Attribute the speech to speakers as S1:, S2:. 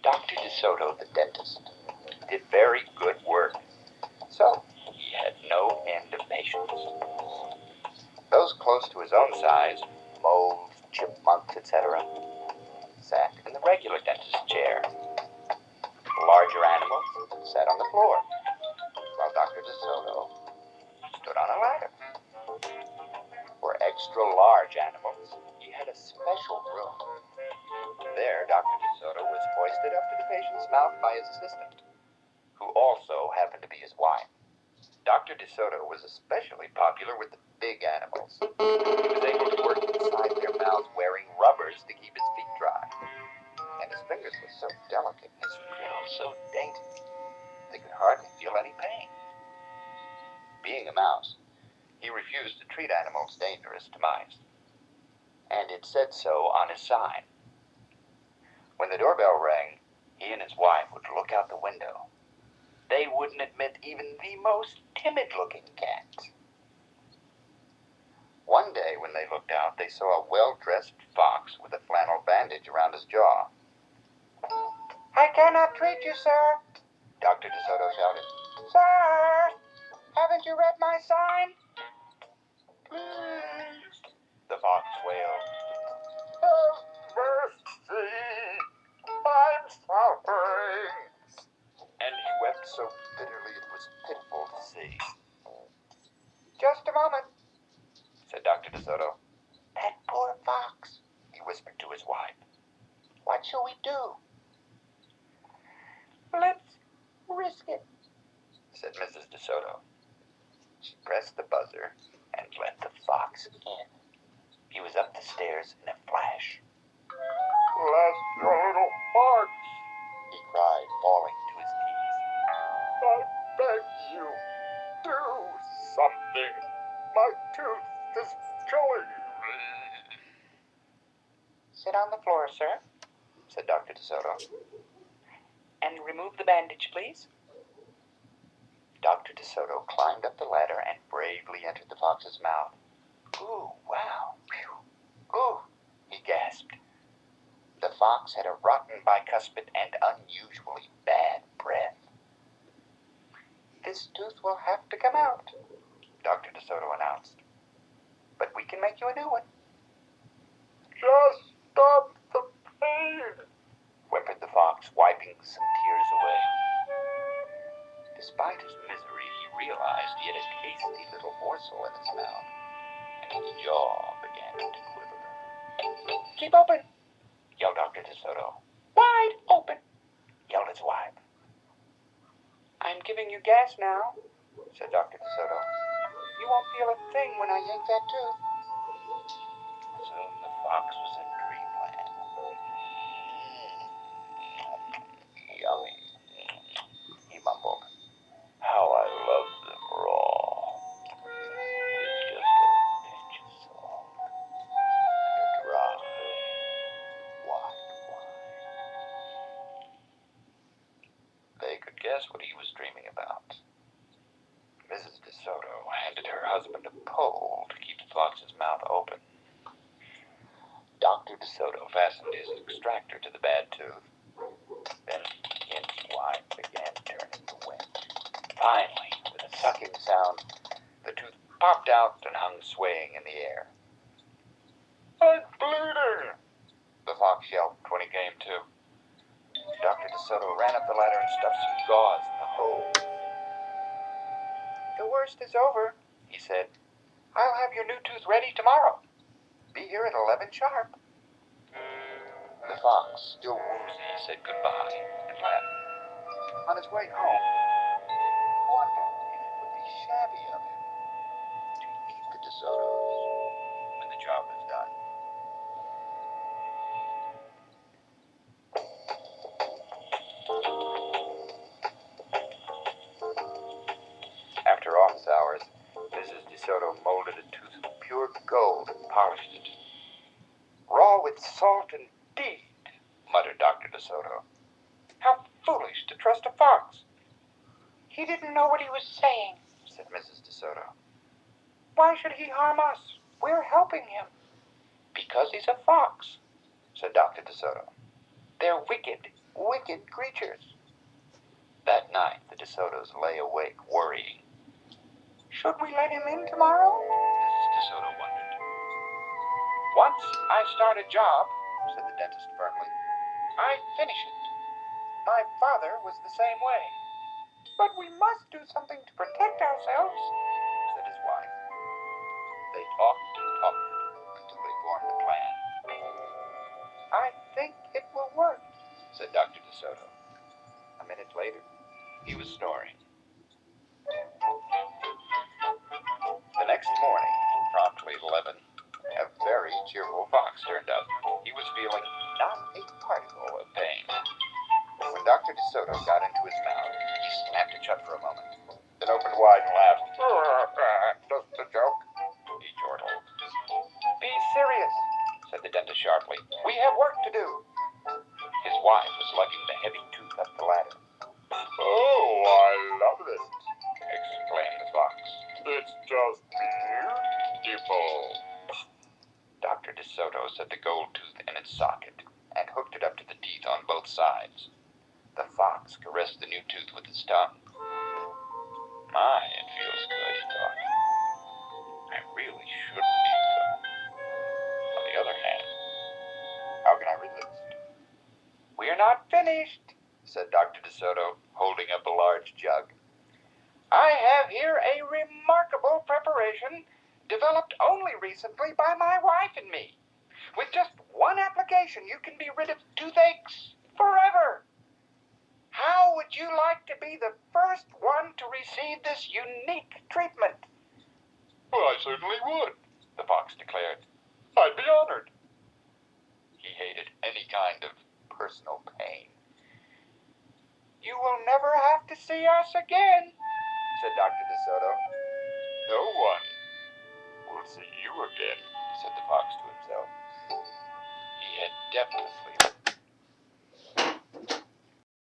S1: Dr. DeSoto, the dentist, did very good work, so he had no end of patients. Those close to his own size, moles, chipmunks, etc., sat in the regular dentist's chair. Larger animals sat on the floor, while Dr. DeSoto stood on a ladder. For extra large animals, he had a special room. There, Dr. DeSoto was hoisted up to the patient's mouth by his assistant, who also happened to be his wife. Dr. DeSoto was especially popular with the big animals. He was able to work inside their mouths wearing rubbers to keep his feet dry. And his fingers were so delicate, his nails so dainty, they could hardly feel any pain. Being a mouse, he refused to treat animals dangerous to mice. And it said so on his sign. When the doorbell rang, he and his wife would look out the window. They wouldn't admit even the most timid-looking cat. One day when they looked out, they saw a well-dressed fox with a flannel bandage around his jaw. "I cannot treat you, sir," Dr. DeSoto shouted. "Sir, haven't you read my sign?" "Please," the fox wailed. "Have mercy, I'm suffering." And he wept so bitterly it was pitiful to see. "Just a moment," said Dr. DeSoto. "That poor fox," he whispered to his wife. "What shall we do?" "Let's risk it," said Mrs. DeSoto. She pressed the buzzer and let the fox in. He was up the stairs in a flash. "Bless your little heart," he cried, falling to his knees. "I beg you, do something. My tooth is killing me." "Sit on the floor, sir," said Dr. DeSoto. "And remove the bandage, please." Dr. DeSoto climbed up the ladder and bravely entered the fox's mouth. "Ooh, wow, phew, ooh," he gasped. The fox had a rotten bicuspid and unusually bad breath. "This tooth will have to come out," Dr. DeSoto announced. "But we can make you a new one." "Just stop the pain," whimpered the fox, wiping some tears away. Despite his misery, he realized he had a tasty little morsel in his mouth, and his jaw began to quiver. "Keep open," yelled Dr. DeSoto. "Wide open," yelled his wife. "I'm giving you gas now," said Dr. DeSoto. "You won't feel a thing when I yank that tooth." Soon the fox was in dreamland. "Yummy," he mumbled. "How I love them raw. With just a pinch of salt and a dry white wine." They could guess what he was dreaming about. Mrs. DeSoto handed her husband a pole to keep the fox's mouth open. Dr. DeSoto fastened his extractor to the bad tooth. Then he and his wife began turning the winch. Finally, with a sucking sound, the tooth popped out and hung swaying in the air. "I'm bleeding," the fox yelped when he came to. Dr. DeSoto ran up the ladder and stuffed some gauze in the hole. "The worst is over," he said. "I'll have your new tooth ready tomorrow. Be here at 11 sharp." The fox, still woozy, said goodbye and left. On his way home, he wondered if it would be shabby of him to eat the DeSotos when the job was done. After office hours, Mrs. DeSoto molded a tooth of pure gold and polished it. "Raw with salt indeed," muttered Dr. DeSoto. "How foolish to trust a fox." "He didn't know what he was saying," said Mrs. DeSoto. Why should he harm us? We're helping him. Because he's a fox, said Dr. DeSoto. They're wicked, wicked creatures. That night, the DeSotos lay awake, worrying. Should we let him in tomorrow? Mrs. DeSoto wondered. Once I start a job, said the dentist firmly, I finish it. My father was the same way. But we must do something to protect ourselves, said his wife. They talked and talked until they formed a plan. I think it will work, said Dr. DeSoto. A minute later, he was snoring. The next morning, promptly at 11, a very cheerful fox turned up. He was feeling not a particle of pain. When Dr. DeSoto got into his mouth, he snapped it shut for a moment, then opened wide and laughed. Just a joke, he chortled. Be serious, said the dentist sharply. We have work to do. His wife was lugging the heavy tooth up the ladder. Oh, I love it, exclaimed the fox. It's just beautiful. Dr. DeSoto set the gold tooth in its socket and hooked it up to the teeth on both sides. The fox caressed the new tooth with his tongue. My, it feels good, he thought. I really shouldn't eat them. On the other hand, how can I resist? We're not finished, said Dr. DeSoto, holding up a large jug. I have here a remarkable preparation developed only recently by my wife and me. With just one application, you can be rid of toothaches forever. How would you like to be the first one to receive this unique treatment? Well, I certainly would, the fox declared. I'd be honored. He hated any kind of personal pain. You will never have to see us again, said Dr. DeSoto. No one will see you again, said the fox to himself. He had definitely